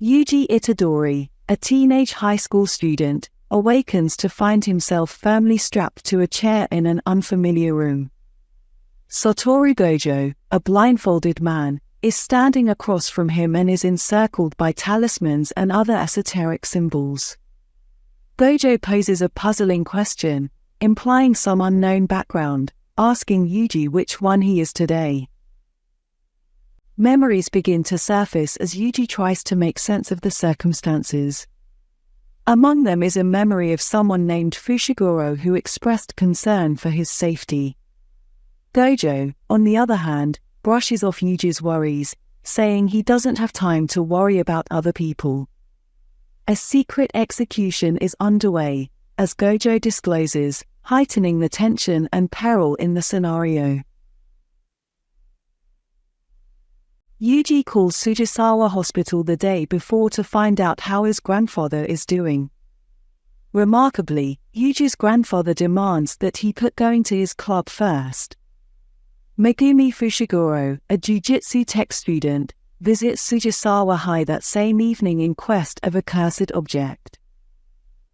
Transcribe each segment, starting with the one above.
Yuji Itadori, a teenage high school student, awakens to find himself firmly strapped to a chair in an unfamiliar room. Satoru Gojo, a blindfolded man, is standing across from him and is encircled by talismans and other esoteric symbols. Gojo poses a puzzling question, implying some unknown background, asking Yuji which one he is today. Memories begin to surface as Yuji tries to make sense of the circumstances. Among them is a memory of someone named Fushiguro who expressed concern for his safety. Gojo, on the other hand, brushes off Yuji's worries, saying he doesn't have time to worry about other people. A secret execution is underway, as Gojo discloses, heightening the tension and peril in the scenario. Yuji calls Sujisawa Hospital the day before to find out how his grandfather is doing. Remarkably, Yuji's grandfather demands that he put going to his club first. Megumi Fushiguro, a jujutsu tech student, visits Sujisawa High that same evening in quest of a cursed object.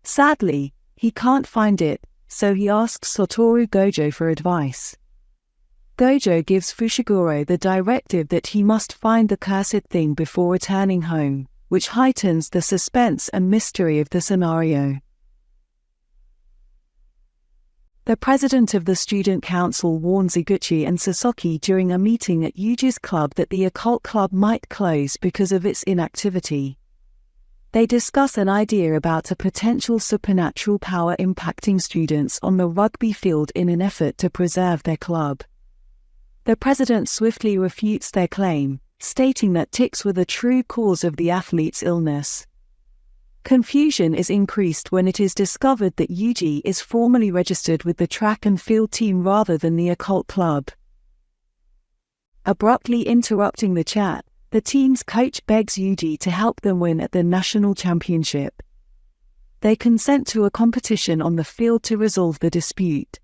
Sadly, he can't find it, so he asks Satoru Gojo for advice. Gojo gives Fushiguro the directive that he must find the cursed thing before returning home, which heightens the suspense and mystery of the scenario. The president of the student council warns Iguchi and Sasaki during a meeting at Yuji's club that the occult club might close because of its inactivity. They discuss an idea about a potential supernatural power impacting students on the rugby field in an effort to preserve their club. The president swiftly refutes their claim, stating that tics were the true cause of the athlete's illness. Confusion is increased when it is discovered that Yuji is formally registered with the track and field team rather than the occult club. Abruptly interrupting the chat, the team's coach begs Yuji to help them win at the national championship. They consent to a competition on the field to resolve the dispute.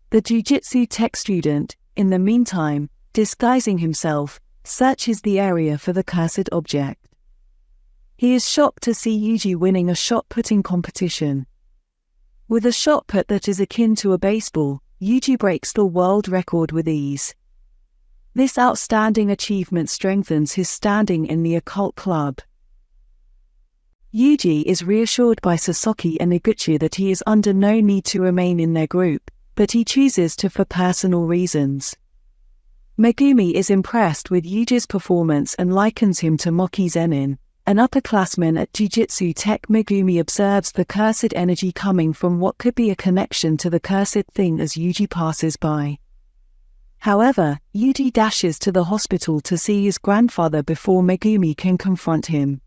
The jujutsu tech student, in the meantime, disguising himself, searches the area for the cursed object. He is shocked to see Yuji winning a shot-putting competition. With a shot put that is akin to a baseball, Yuji breaks the world record with ease. This outstanding achievement strengthens his standing in the occult club. Yuji is reassured by Sasaki and Iguchi that he is under no need to remain in their group, but he chooses to for personal reasons. Megumi is impressed with Yuji's performance and likens him to Moki Zenin, an upperclassman at Jujutsu Tech. Megumi observes the cursed energy coming from what could be a connection to the cursed thing as Yuji passes by. However, Yuji dashes to the hospital to see his grandfather before Megumi can confront him.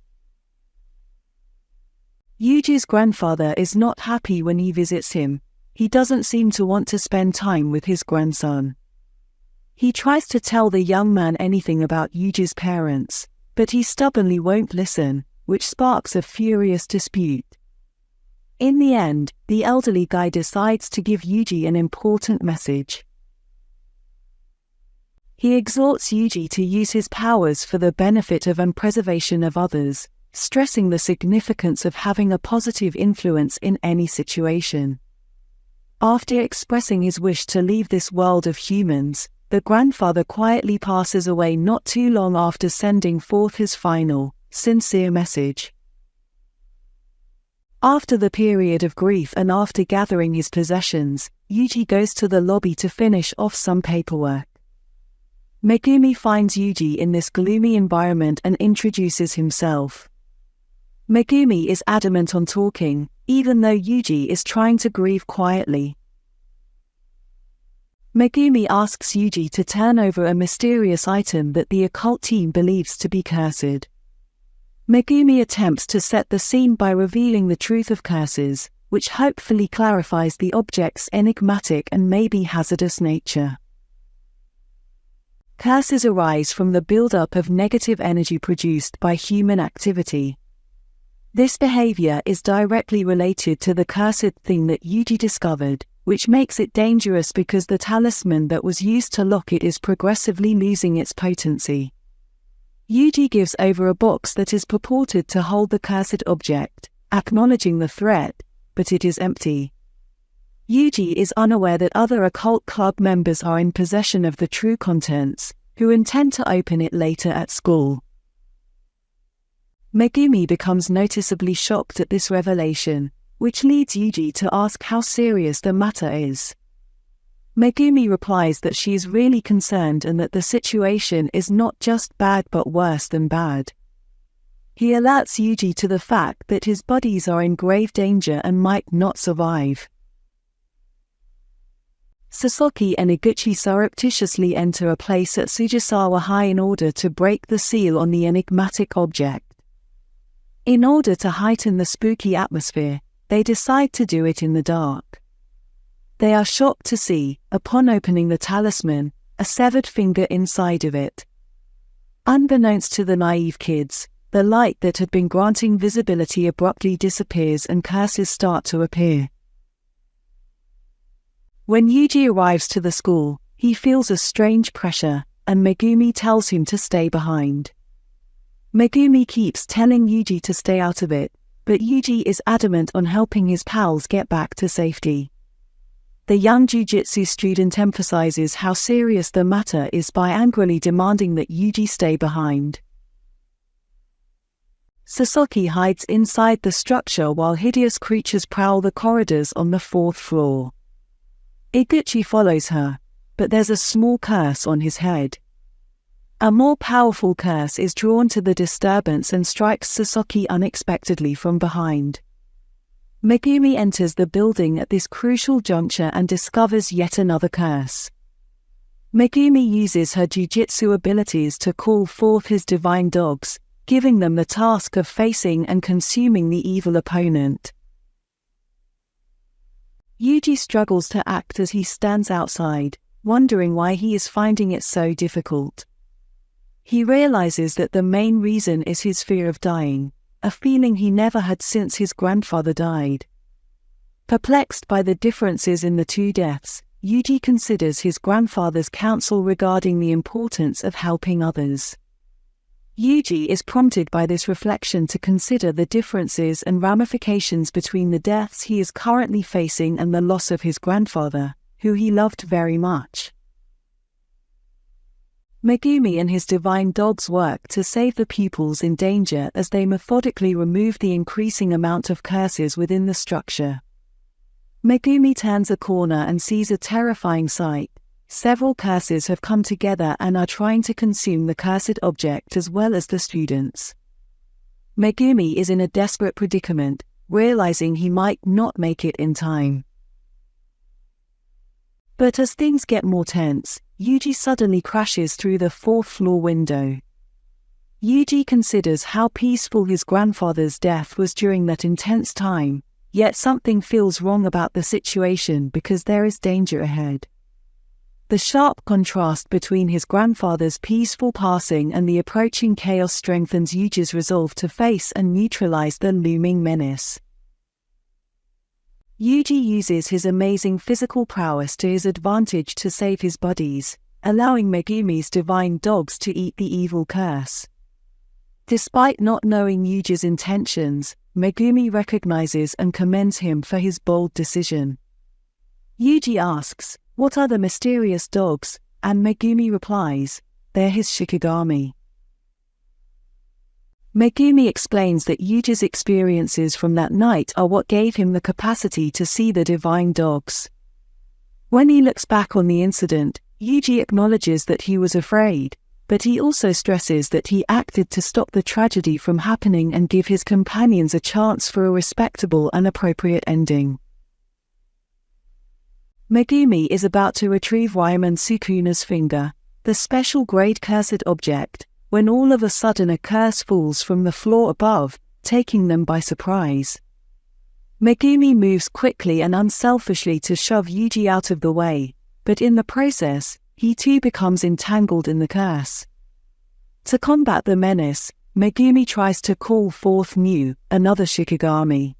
Yuji's grandfather is not happy when he visits him. He doesn't seem to want to spend time with his grandson. He tries to tell the young man anything about Yuji's parents, but he stubbornly won't listen, which sparks a furious dispute. In the end, the elderly guy decides to give Yuji an important message. He exhorts Yuji to use his powers for the benefit of and preservation of others, stressing the significance of having a positive influence in any situation. After expressing his wish to leave this world of humans, the grandfather quietly passes away not too long after sending forth his final, sincere message. After the period of grief and after gathering his possessions, Yuji goes to the lobby to finish off some paperwork. Megumi finds Yuji in this gloomy environment and introduces himself. Megumi is adamant on talking, even though Yuji is trying to grieve quietly. Megumi asks Yuji to turn over a mysterious item that the occult team believes to be cursed. Megumi attempts to set the scene by revealing the truth of curses, which hopefully clarifies the object's enigmatic and maybe hazardous nature. Curses arise from the buildup of negative energy produced by human activity. This behavior is directly related to the cursed thing that Yuji discovered, which makes it dangerous because the talisman that was used to lock it is progressively losing its potency. Yuji gives over a box that is purported to hold the cursed object, acknowledging the threat, but it is empty. Yuji is unaware that other occult club members are in possession of the true contents, who intend to open it later at school. Megumi becomes noticeably shocked at this revelation, which leads Yuji to ask how serious the matter is. Megumi replies that she is really concerned and that the situation is not just bad but worse than bad. He alerts Yuji to the fact that his buddies are in grave danger and might not survive. Sasaki and Iguchi surreptitiously enter a place at Sujisawa High in order to break the seal on the enigmatic object. In order to heighten the spooky atmosphere, they decide to do it in the dark. They are shocked to see, upon opening the talisman, a severed finger inside of it. Unbeknownst to the naive kids, the light that had been granting visibility abruptly disappears and curses start to appear. When Yuji arrives to the school, he feels a strange pressure, and Megumi tells him to stay behind. Megumi keeps telling Yuji to stay out of it, but Yuji is adamant on helping his pals get back to safety. The young jujutsu student emphasizes how serious the matter is by angrily demanding that Yuji stay behind. Sasaki hides inside the structure while hideous creatures prowl the corridors on the 4th floor. Iguchi follows her, but there's a small curse on his head. A more powerful curse is drawn to the disturbance and strikes Sasaki unexpectedly from behind. Megumi enters the building at this crucial juncture and discovers yet another curse. Megumi uses her jujutsu abilities to call forth his divine dogs, giving them the task of facing and consuming the evil opponent. Yuji struggles to act as he stands outside, wondering why he is finding it so difficult. He realizes that the main reason is his fear of dying, a feeling he never had since his grandfather died. Perplexed by the differences in the two deaths, Yuji considers his grandfather's counsel regarding the importance of helping others. Yuji is prompted by this reflection to consider the differences and ramifications between the deaths he is currently facing and the loss of his grandfather, who he loved very much. Megumi and his divine dogs work to save the pupils in danger as they methodically remove the increasing amount of curses within the structure. Megumi turns a corner and sees a terrifying sight. Several curses have come together and are trying to consume the cursed object as well as the students. Megumi is in a desperate predicament, realizing he might not make it in time. But as things get more tense, Yuji suddenly crashes through the 4th floor window. Yuji considers how peaceful his grandfather's death was during that intense time, yet something feels wrong about the situation because there is danger ahead. The sharp contrast between his grandfather's peaceful passing and the approaching chaos strengthens Yuji's resolve to face and neutralize the looming menace. Yuji uses his amazing physical prowess to his advantage to save his buddies, allowing Megumi's divine dogs to eat the evil curse. Despite not knowing Yuji's intentions, Megumi recognizes and commends him for his bold decision. Yuji asks, "What are the mysterious dogs?" and Megumi replies, "They're his shikigami." Megumi explains that Yuji's experiences from that night are what gave him the capacity to see the divine dogs. When he looks back on the incident, Yuji acknowledges that he was afraid, but he also stresses that he acted to stop the tragedy from happening and give his companions a chance for a respectable and appropriate ending. Megumi is about to retrieve Wyman Sukuna's finger, the special grade cursed object, when all of a sudden a curse falls from the floor above, taking them by surprise. Megumi moves quickly and unselfishly to shove Yuji out of the way, but in the process, he too becomes entangled in the curse. To combat the menace, Megumi tries to call forth another shikigami.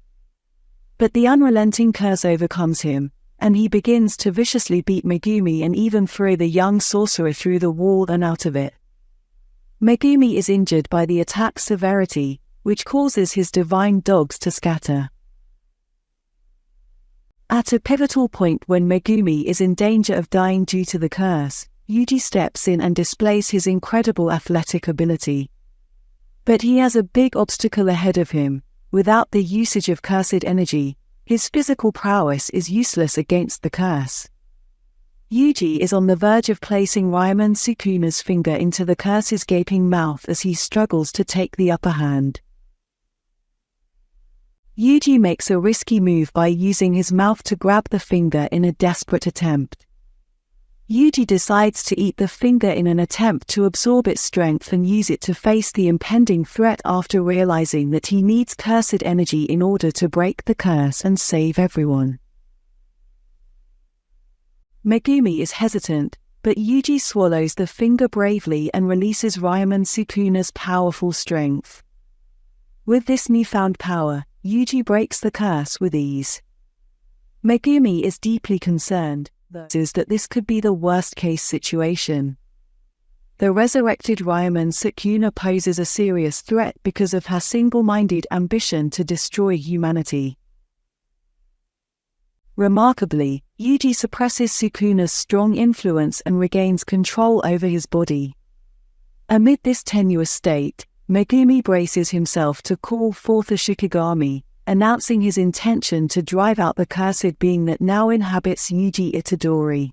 But the unrelenting curse overcomes him, and he begins to viciously beat Megumi and even throw the young sorcerer through the wall and out of it. Megumi is injured by the attack's severity, which causes his divine dogs to scatter. At a pivotal point when Megumi is in danger of dying due to the curse, Yuji steps in and displays his incredible athletic ability. But he has a big obstacle ahead of him. Without the usage of cursed energy, his physical prowess is useless against the curse. Yuji is on the verge of placing Ryomen Sukuna's finger into the curse's gaping mouth as he struggles to take the upper hand. Yuji makes a risky move by using his mouth to grab the finger in a desperate attempt. Yuji decides to eat the finger in an attempt to absorb its strength and use it to face the impending threat after realizing that he needs cursed energy in order to break the curse and save everyone. Megumi is hesitant, but Yuji swallows the finger bravely and releases Ryomen Sukuna's powerful strength. With this newfound power, Yuji breaks the curse with ease. Megumi is deeply concerned, though, that this could be the worst-case situation. The resurrected Ryomen Sukuna poses a serious threat because of her single-minded ambition to destroy humanity. Remarkably, Yuji suppresses Sukuna's strong influence and regains control over his body. Amid this tenuous state, Megumi braces himself to call forth a Shikigami, announcing his intention to drive out the cursed being that now inhabits Yuji Itadori.